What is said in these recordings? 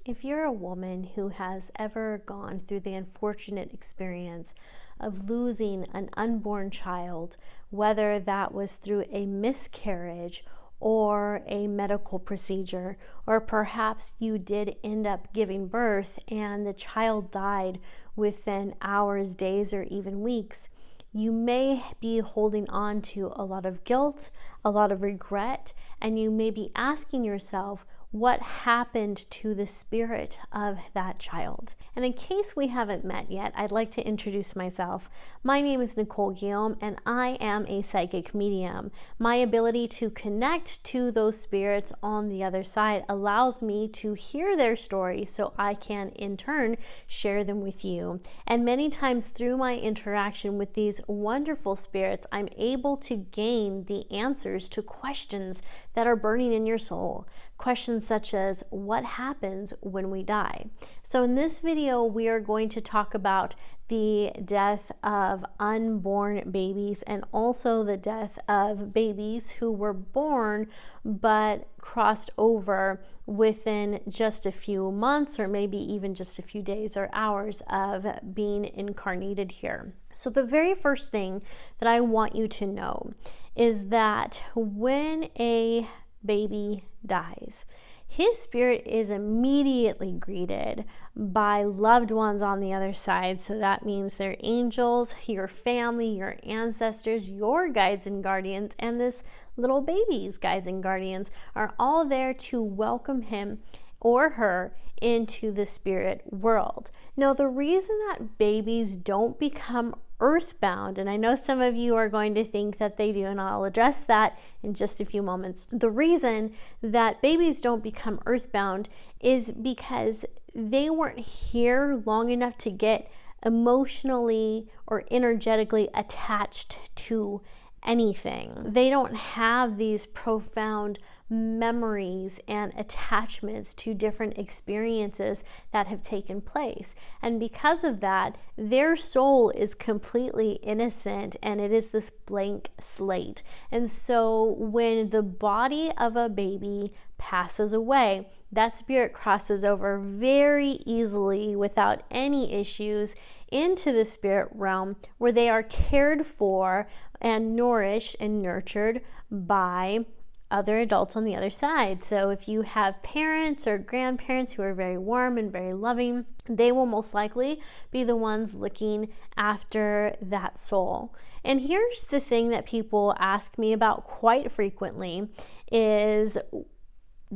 If you're a woman who has ever gone through the unfortunate experience of losing an unborn child, whether that was through a miscarriage or a medical procedure, or perhaps you did end up giving birth and the child died within hours, days, or even weeks, you may be holding on to a lot of guilt, a lot of regret, and you may be asking yourself, what happened to the spirit of that child? And in case we haven't met yet, I'd like to introduce myself. My name is Nicole Guillaume, and I am a psychic medium. My ability to connect to those spirits on the other side allows me to hear their stories so I can, in turn, share them with you. And many times through my interaction with these wonderful spirits, I'm able to gain the answers to questions that are burning in your soul. Questions such as, what happens when we die? So in this video, we are going to talk about the death of unborn babies and also the death of babies who were born but crossed over within just a few months or maybe even just a few days or hours of being incarnated here. So the very first thing that I want you to know is that when a baby dies, his spirit is immediately greeted by loved ones on the other side. So that means their angels, your family, your ancestors, your guides and guardians, and this little baby's guides and guardians are all there to welcome him or her into the spirit world. Now, the reason that babies don't become earthbound, and I know some of you are going to think that they do, and I'll address that in just a few moments. The reason that babies don't become earthbound is because they weren't here long enough to get emotionally or energetically attached to anything. They don't have these profound memories and attachments to different experiences that have taken place. And because of that, their soul is completely innocent and it is this blank slate. And so when the body of a baby passes away, that spirit crosses over very easily without any issues into the spirit realm where they are cared for and nourished and nurtured by other adults on the other side. So if you have parents or grandparents who are very warm and very loving, they will most likely be the ones looking after that soul. And here's the thing that people ask me about quite frequently is,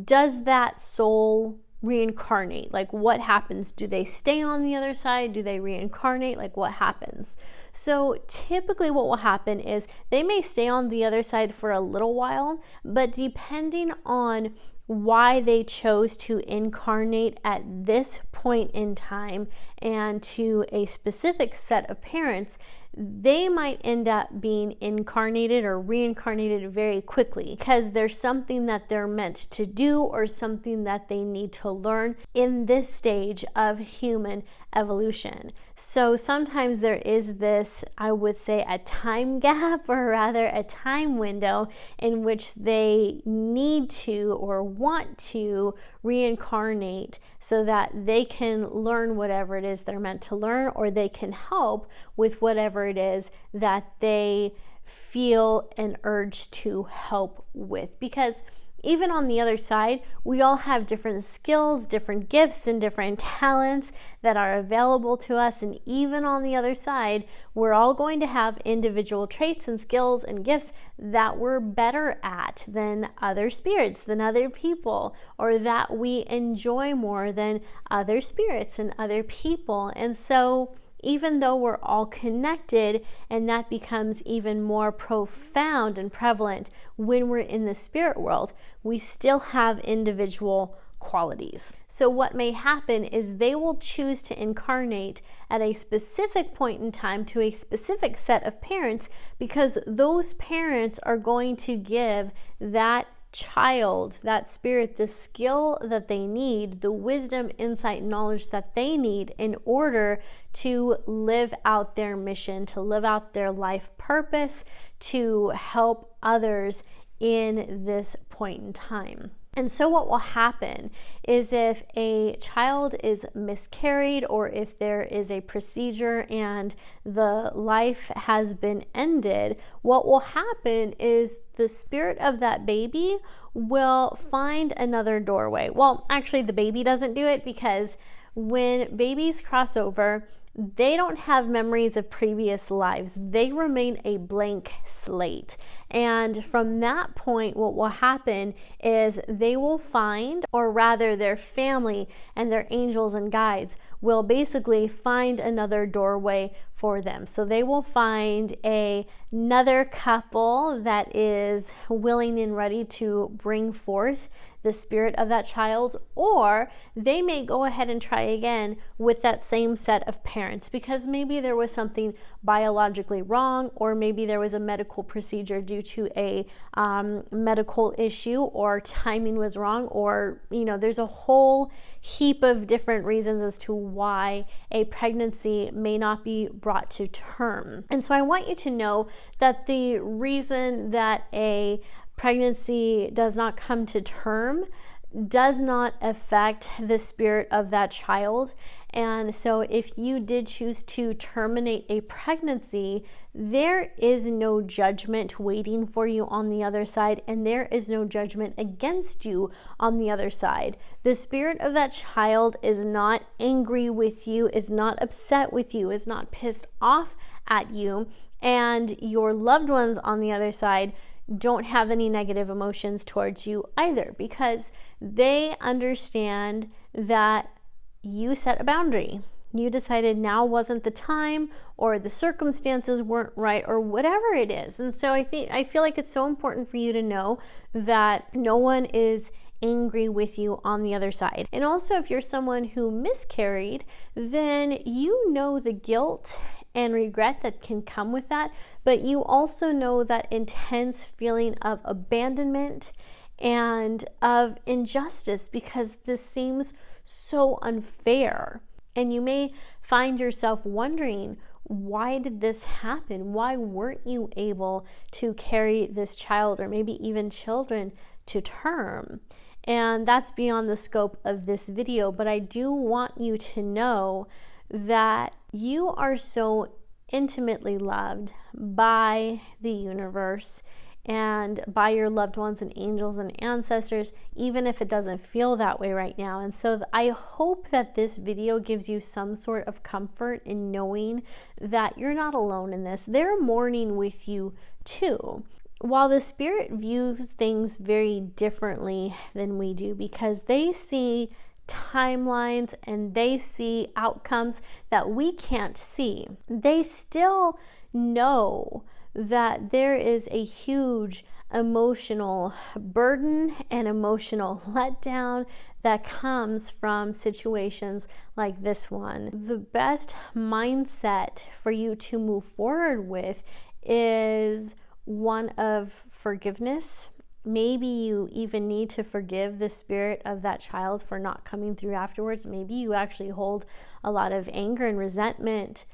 does that soul reincarnate? Like, what happens? Do they stay on the other side? Do they reincarnate? Like, what happens? So typically what will happen is they may stay on the other side for a little while, but depending on why they chose to incarnate at this point in time and to a specific set of parents, they might end up being incarnated or reincarnated very quickly because there's something that they're meant to do or something that they need to learn in this stage of human evolution. So sometimes there is this, I would say, a time gap, or rather a time window in which they need to or want to reincarnate so that they can learn whatever it is they're meant to learn, or they can help with whatever it is that they feel an urge to help with. Because even on the other side, we all have different skills, different gifts, and different talents that are available to us. And even on the other side, we're all going to have individual traits and skills and gifts that we're better at than other spirits, than other people, or that we enjoy more than other spirits and other people. And so even though we're all connected, and that becomes even more profound and prevalent when we're in the spirit world, we still have individual qualities. So what may happen is they will choose to incarnate at a specific point in time to a specific set of parents because those parents are going to give that child, that spirit, the skill that they need, the wisdom, insight, knowledge that they need in order to live out their mission, to live out their life purpose, to help others in this point in time. And so what will happen is if a child is miscarried, or if there is a procedure and the life has been ended, what will happen is the spirit of that baby will find another doorway. Well, actually, the baby doesn't do it, because when babies cross over, they don't have memories of previous lives. They remain a blank slate. And from that point, what will happen is they will find, or rather their family and their angels and guides will basically find another doorway for them. So they will find another couple that is willing and ready to bring forth the spirit of that child, or they may go ahead and try again with that same set of parents, because maybe there was something biologically wrong, or maybe there was a medical procedure due to a medical issue, or timing was wrong, or there's a whole heap of different reasons as to why a pregnancy may not be brought to term. And so I want you to know that the reason that a pregnancy does not come to term does not affect the spirit of that child. And so if you did choose to terminate a pregnancy, there is no judgment waiting for you on the other side, and there is no judgment against you on the other side. The spirit of that child is not angry with you, is not upset with you, is not pissed off at you, and your loved ones on the other side don't have any negative emotions towards you either, because they understand that you set a boundary. You decided now wasn't the time, or the circumstances weren't right, or whatever it is. And so I feel like it's so important for you to know that no one is angry with you on the other side. And also, if you're someone who miscarried, then you know the guilt and regret that can come with that, but you also know that intense feeling of abandonment and of injustice, because this seems so unfair. And you may find yourself wondering, why did this happen? Why weren't you able to carry this child, or maybe even children, to term? And that's beyond the scope of this video, but I do want you to know that you are so intimately loved by the universe and by your loved ones and angels and ancestors, even if it doesn't feel that way right now. And so I hope that this video gives you some sort of comfort in knowing that you're not alone in this. They're mourning with you too. While the spirit views things very differently than we do, because they see timelines and they see outcomes that we can't see, they still know that there is a huge emotional burden and emotional letdown that comes from situations like this one. The best mindset for you to move forward with is one of forgiveness. Maybe you even need to forgive the spirit of that child for not coming through afterwards. Maybe you actually hold a lot of anger and resentment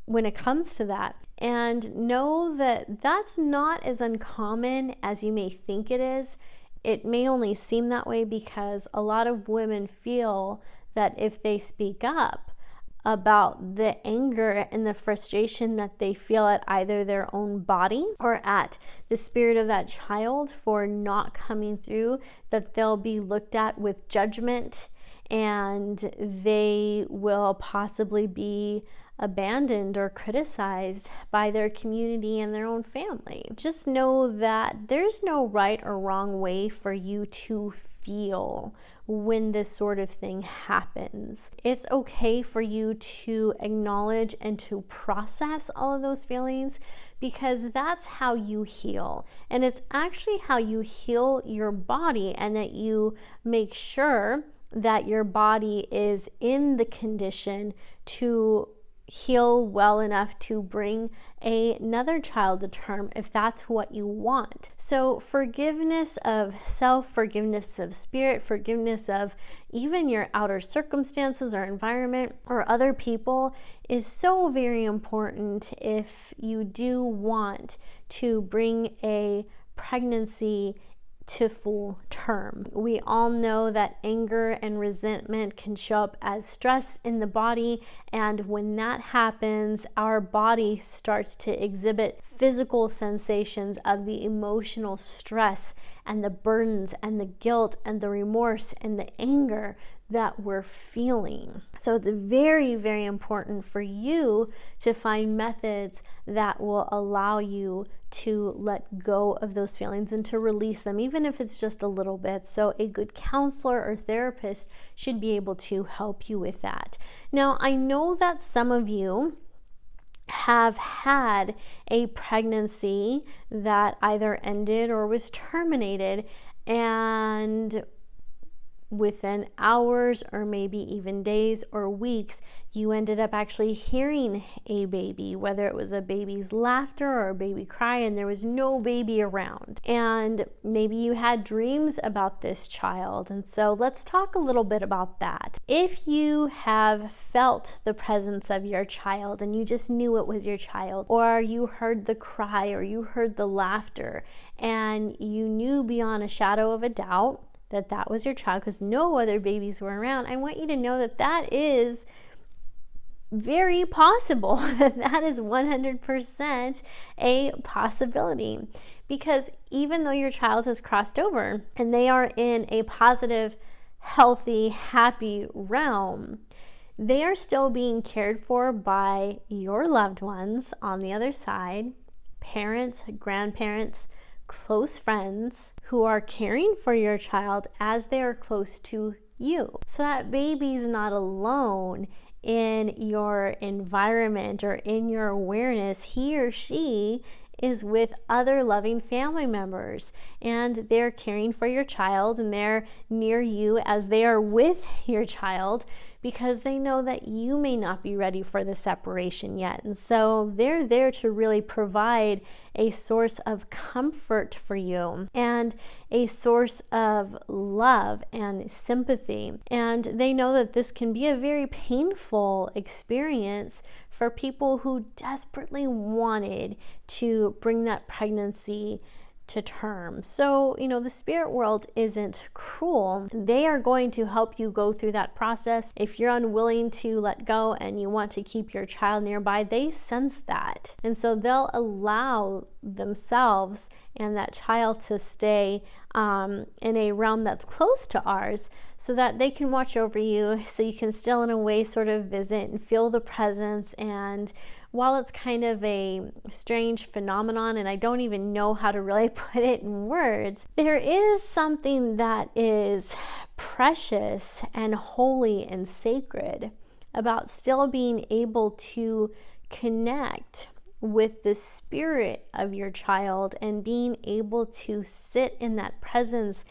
when it comes to that. And know that that's not as uncommon as you may think it is. It may only seem that way because a lot of women feel that if they speak up about the anger and the frustration that they feel at either their own body or at the spirit of that child for not coming through, that they'll be looked at with judgment, and they will possibly be abandoned or criticized by their community and their own family. Just know that there's no right or wrong way for you to feel when this sort of thing happens. It's okay for you to acknowledge and to process all of those feelings, because that's how you heal. And it's actually how you heal your body, and that you make sure that your body is in the condition to heal well enough to bring another child to term if that's what you want. So forgiveness of self, forgiveness of spirit, forgiveness of even your outer circumstances or environment or other people is so very important if you do want to bring a pregnancy to full term. We all know that anger and resentment can show up as stress in the body, and when that happens, our body starts to exhibit physical sensations of the emotional stress and the burdens and the guilt and the remorse and the anger that we're feeling. So it's very, very important for you to find methods that will allow you to let go of those feelings and to release them, even if it's just a little bit. So a good counselor or therapist should be able to help you with that. Now, I know that some of you have had a pregnancy that either ended or was terminated, and within hours or maybe even days or weeks, you ended up actually hearing a baby, whether it was a baby's laughter or a baby cry, and there was no baby around. And maybe you had dreams about this child. And so let's talk a little bit about that. If you have felt the presence of your child and you just knew it was your child, or you heard the cry or you heard the laughter and you knew beyond a shadow of a doubt that that was your child because no other babies were around, I want you to know that that is very possible, that is 100% a possibility. Because even though your child has crossed over and they are in a positive, healthy, happy realm, they are still being cared for by your loved ones on the other side, parents, grandparents, close friends who are caring for your child as they are close to you. So that baby's not alone in your environment or in your awareness. He or she is with other loving family members, and they're caring for your child, and they're near you as they are with your child, because they know that you may not be ready for the separation yet. And so they're there to really provide a source of comfort for you and a source of love and sympathy. And they know that this can be a very painful experience for people who desperately wanted to bring that pregnancy to term. So, the spirit world isn't cruel. They are going to help you go through that process. If you're unwilling to let go and you want to keep your child nearby, they sense that. And so they'll allow themselves and that child to stay in a realm that's close to ours so that they can watch over you, so you can still in a way sort of visit and feel the presence. And while it's kind of a strange phenomenon, and I don't even know how to really put it in words, there is something that is precious and holy and sacred about still being able to connect with the spirit of your child and being able to sit in that presence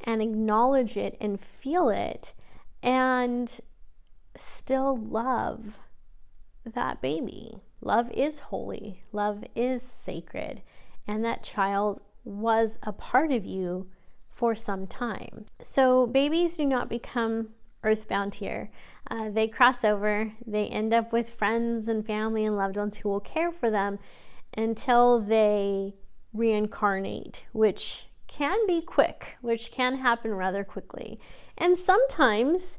and acknowledge it and feel it and still love that baby. Love is holy. Love is sacred. And that child was a part of you for some time. So babies do not become earthbound here. They cross over. They end up with friends and family and loved ones who will care for them until they reincarnate, which can be quick, which can happen rather quickly. And sometimes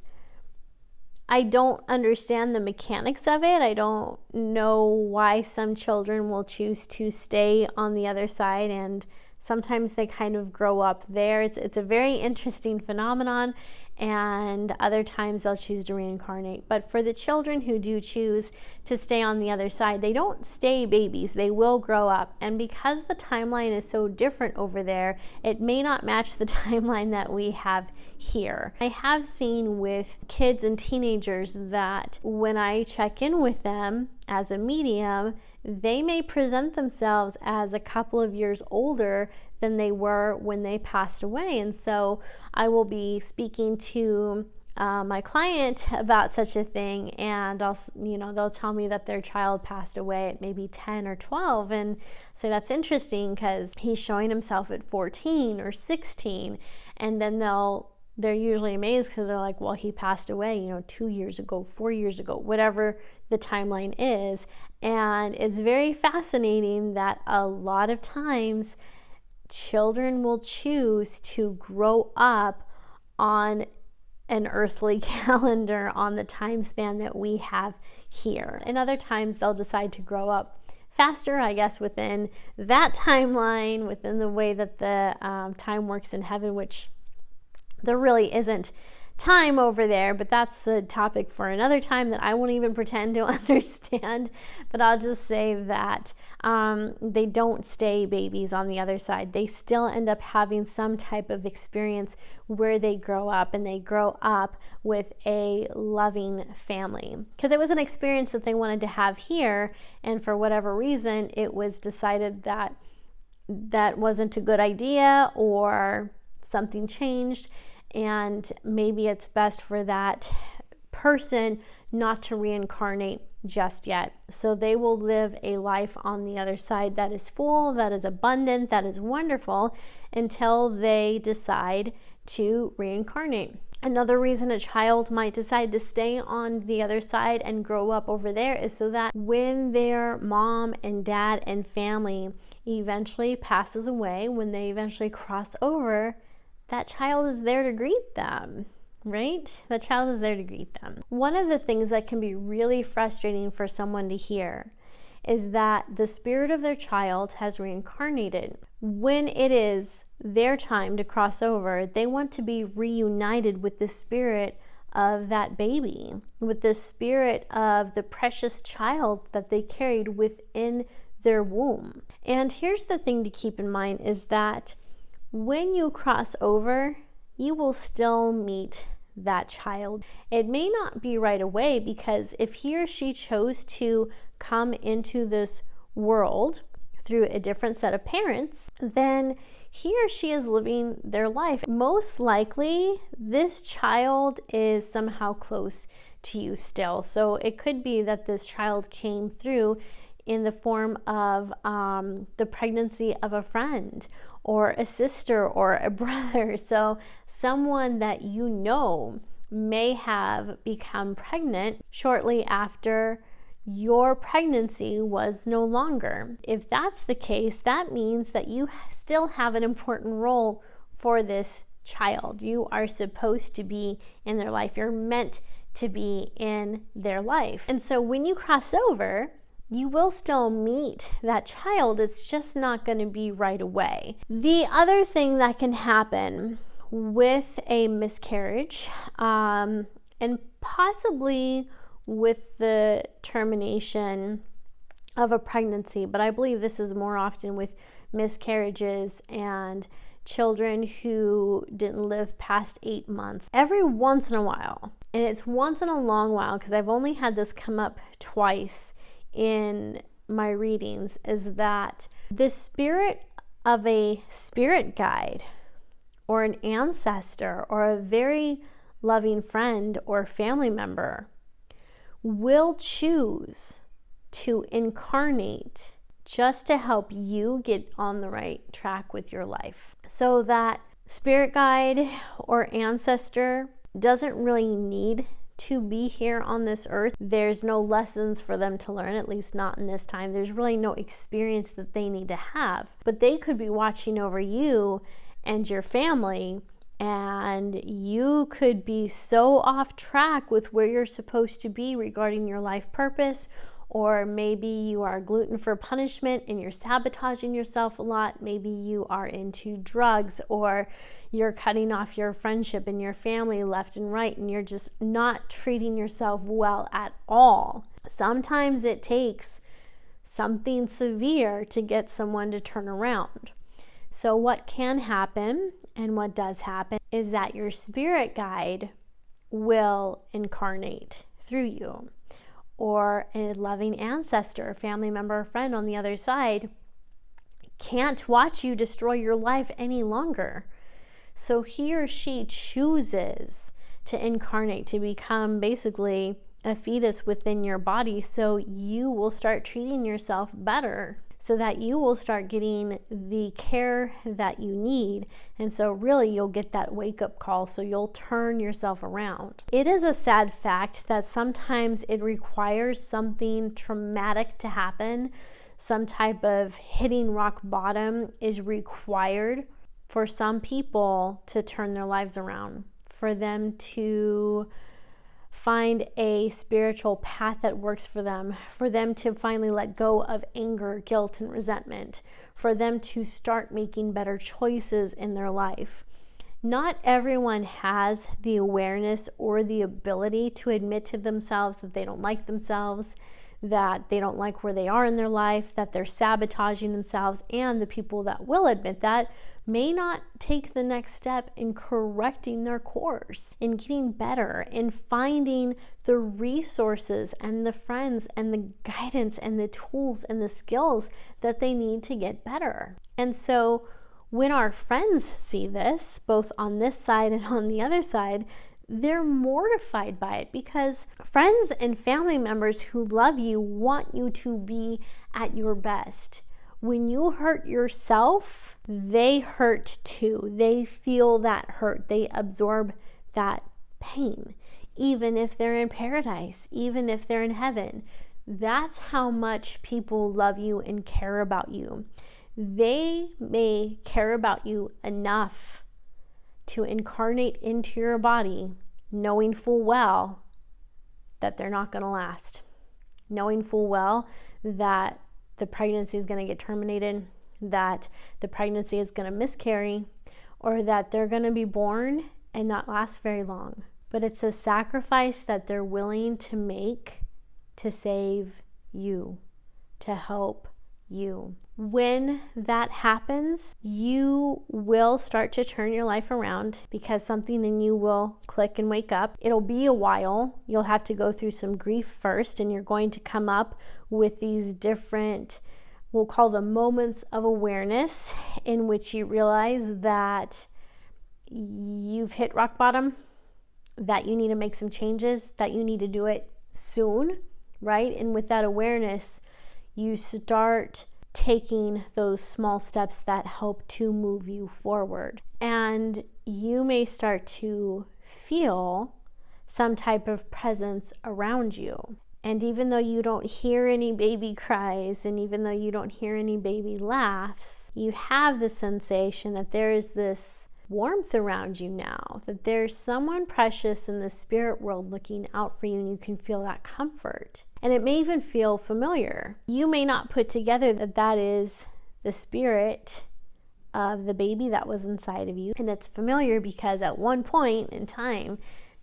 I don't understand the mechanics of it. I don't know why some children will choose to stay on the other side, and sometimes they kind of grow up there. It's a very interesting phenomenon, and other times they'll choose to reincarnate. But for the children who do choose to stay on the other side, they don't stay babies. They will grow up. And because the timeline is so different over there, it may not match the timeline that we have here. I have seen with kids and teenagers that when I check in with them as a medium, they may present themselves as a couple of years older than they were when they passed away. And so I will be speaking to my client about such a thing, and they'll tell me that their child passed away at maybe 10 or 12, and say that's interesting because he's showing himself at 14 or 16, and then they're usually amazed because they're like, well, he passed away, 2 years ago, 4 years ago, whatever the timeline is. And it's very fascinating that a lot of times children will choose to grow up on an earthly calendar, on the time span that we have here. And other times they'll decide to grow up faster, I guess, within that timeline, within the way that the time works in heaven, which there really isn't time over there, but that's a topic for another time that I won't even pretend to understand. But I'll just say that they don't stay babies on the other side. They still end up having some type of experience where they grow up, and they grow up with a loving family, because it was an experience that they wanted to have here, and for whatever reason it was decided that that wasn't a good idea, or something changed, and maybe it's best for that person not to reincarnate just yet. So they will live a life on the other side that is full, that is abundant, that is wonderful, until they decide to reincarnate. Another reason a child might decide to stay on the other side and grow up over there is so that when their mom and dad and family eventually passes away, when they eventually cross over, that child is there to greet them, right? That child is there to greet them. One of the things that can be really frustrating for someone to hear is that the spirit of their child has reincarnated. When it is their time to cross over, they want to be reunited with the spirit of that baby, with the spirit of the precious child that they carried within their womb. And here's the thing to keep in mind is that when you cross over, you will still meet that child. It may not be right away, because if he or she chose to come into this world through a different set of parents, then he or she is living their life. Most likely, this child is somehow close to you still. So it could be that this child came through in the form of the pregnancy of a friend, or a sister, or a brother. So someone that you know may have become pregnant shortly after your pregnancy was no longer. If that's the case, that means that you still have an important role for this child. You are supposed to be in their life. You're meant to be in their life. And so when you cross over, you will still meet that child. It's just not going to be right away. The other thing that can happen with a miscarriage, and possibly with the termination of a pregnancy, but I believe this is more often with miscarriages and children who didn't live past 8 months. Every once in a while, and it's once in a long while, because I've only had this come up twice in my readings, is that the spirit of a spirit guide or an ancestor or a very loving friend or family member will choose to incarnate just to help you get on the right track with your life. So that spirit guide or ancestor doesn't really need to be here on this earth. There's no lessons for them to learn, at least not in this time. There's really no experience that they need to have, but they could be watching over you and your family, and you could be so off track with where you're supposed to be regarding your life purpose, or maybe you are gluten for punishment and you're sabotaging yourself a lot. Maybe you are into drugs, or you're cutting off your friendship and your family left and right, and you're just not treating yourself well at all. Sometimes it takes something severe to get someone to turn around. So what can happen, and what does happen, is that your spirit guide will incarnate through you, or a loving ancestor, family member, or friend on the other side can't watch you destroy your life any longer. So he or she chooses to incarnate, to become basically a fetus within your body, so you will start treating yourself better, so that you will start getting the care that you need. And so really you'll get that wake-up call, so you'll turn yourself around. It is a sad fact that sometimes it requires something traumatic to happen some type of hitting rock bottom is required for some people to turn their lives around, for them to find a spiritual path that works for them to finally let go of anger, guilt, and resentment, for them to start making better choices in their life. Not everyone has the awareness or the ability to admit to themselves that they don't like themselves, that they don't like where they are in their life, that they're sabotaging themselves, and the people that will admit that may not take the next step in correcting their course, in getting better, in finding the resources and the friends and the guidance and the tools and the skills that they need to get better. And so when our friends see this, both on this side and on the other side, they're mortified by it, because friends and family members who love you want you to be at your best. When you hurt yourself, they hurt too. They feel that hurt. They absorb that pain, even if they're in paradise, even if they're in heaven. That's how much people love you and care about you. They may care about you enough to incarnate into your body, knowing full well that they're not going to last, knowing full well that the pregnancy is going to get terminated, that the pregnancy is going to miscarry, or that they're going to be born and not last very long. But it's a sacrifice that they're willing to make to save you, to help you. When that happens, you will start to turn your life around, because something in you will click and wake up. It'll be a while. You'll have to go through some grief first, and you're going to come up with these different, we'll call them moments of awareness, in which you realize that you've hit rock bottom, that you need to make some changes, that you need to do it soon, right? And with that awareness, you start taking those small steps that help to move you forward. And you may start to feel some type of presence around you. And even though you don't hear any baby cries, and even though you don't hear any baby laughs, you have the sensation that there is this warmth around you now, that there's someone precious in the spirit world looking out for you, and you can feel that comfort. And it may even feel familiar. You may not put together that that is the spirit of the baby that was inside of you. And it's familiar because at one point in time,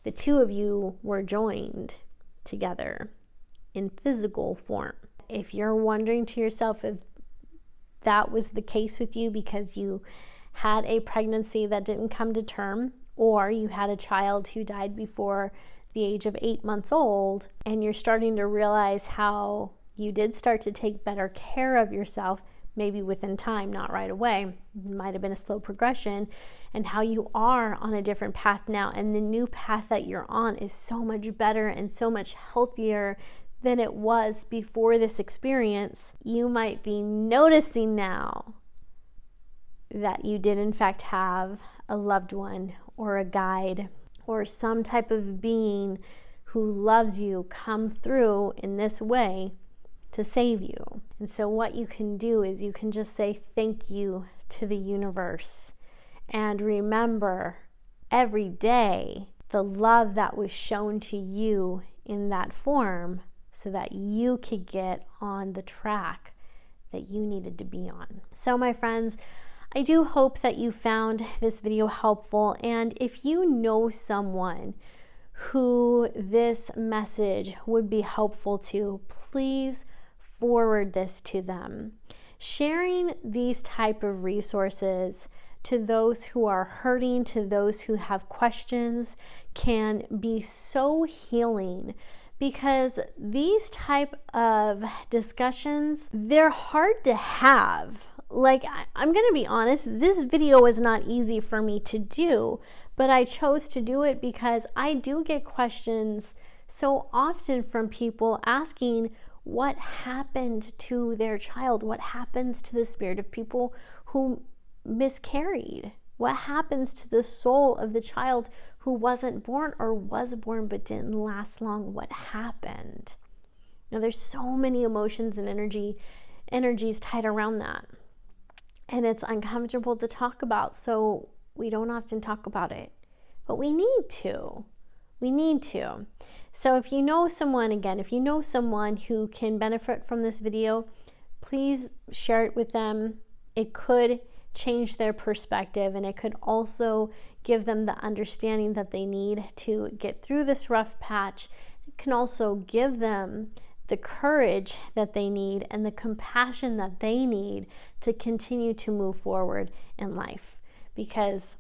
the two of you were joined together in physical form. If you're wondering to yourself if that was the case with you because you had a pregnancy that didn't come to term, or you had a child who died before the age of 8 months old, and you're starting to realize how you did start to take better care of yourself, maybe within time, not right away. It might have been a slow progression, and how you are on a different path now, and the new path that you're on is so much better and so much healthier than it was before this experience. You might be noticing now that you did in fact have a loved one or a guide or some type of being who loves you come through in this way to save you. And so what you can do is you can just say thank you to the universe, and remember every day the love that was shown to you in that form, so that you could get on the track that you needed to be on. So my friends, I do hope that you found this video helpful, and if you know someone who this message would be helpful to, please forward this to them. Sharing these type of resources to those who are hurting, to those who have questions, can be so healing, because these type of discussions, they're hard to have. Like, I'm going to be honest, this video is not easy for me to do, but I chose to do it because I do get questions so often from people asking what happened to their child, what happens to the spirit of people who miscarried, what happens to the soul of the child who wasn't born or was born but didn't last long, what happened? Now, there's so many emotions and energy energies tied around that. And it's uncomfortable to talk about, so we don't often talk about it. But we need to. We need to. So if you know someone, again, if you know someone who can benefit from this video, please share it with them. It could change their perspective, and it could also give them the understanding that they need to get through this rough patch. It can also give them the courage that they need and the compassion that they need to continue to move forward in life. Because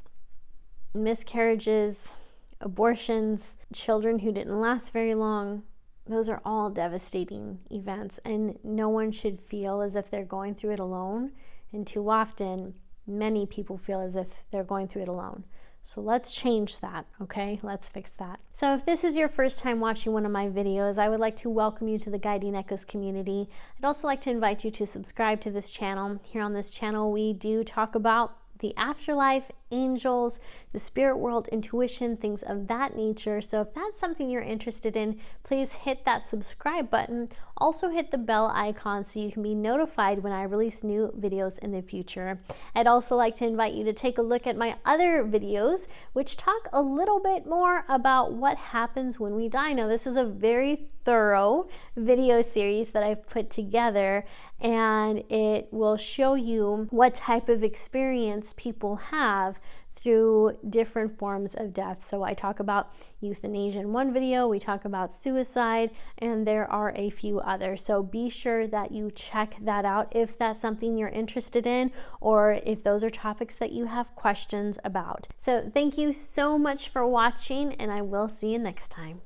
miscarriages, abortions, children who didn't last very long, those are all devastating events, and no one should feel as if they're going through it alone. And too often, many people feel as if they're going through it alone. So let's change that, okay? Let's fix that. So if this is your first time watching one of my videos, I would like to welcome you to the Guiding Echoes community. I'd also like to invite you to subscribe to this channel. Here on this channel, we do talk about the afterlife, angels, the spirit world, intuition, things of that nature. So if that's something you're interested in, please hit that subscribe button. Also hit the bell icon so you can be notified when I release new videos in the future. I'd also like to invite you to take a look at my other videos, which talk a little bit more about what happens when we die. Now, this is a very thorough video series that I've put together, and it will show you what type of experience people have through different forms of death. So I talk about euthanasia in one video, we talk about suicide, and there are a few others. So be sure that you check that out if that's something you're interested in, or if those are topics that you have questions about. So thank you so much for watching, and I will see you next time.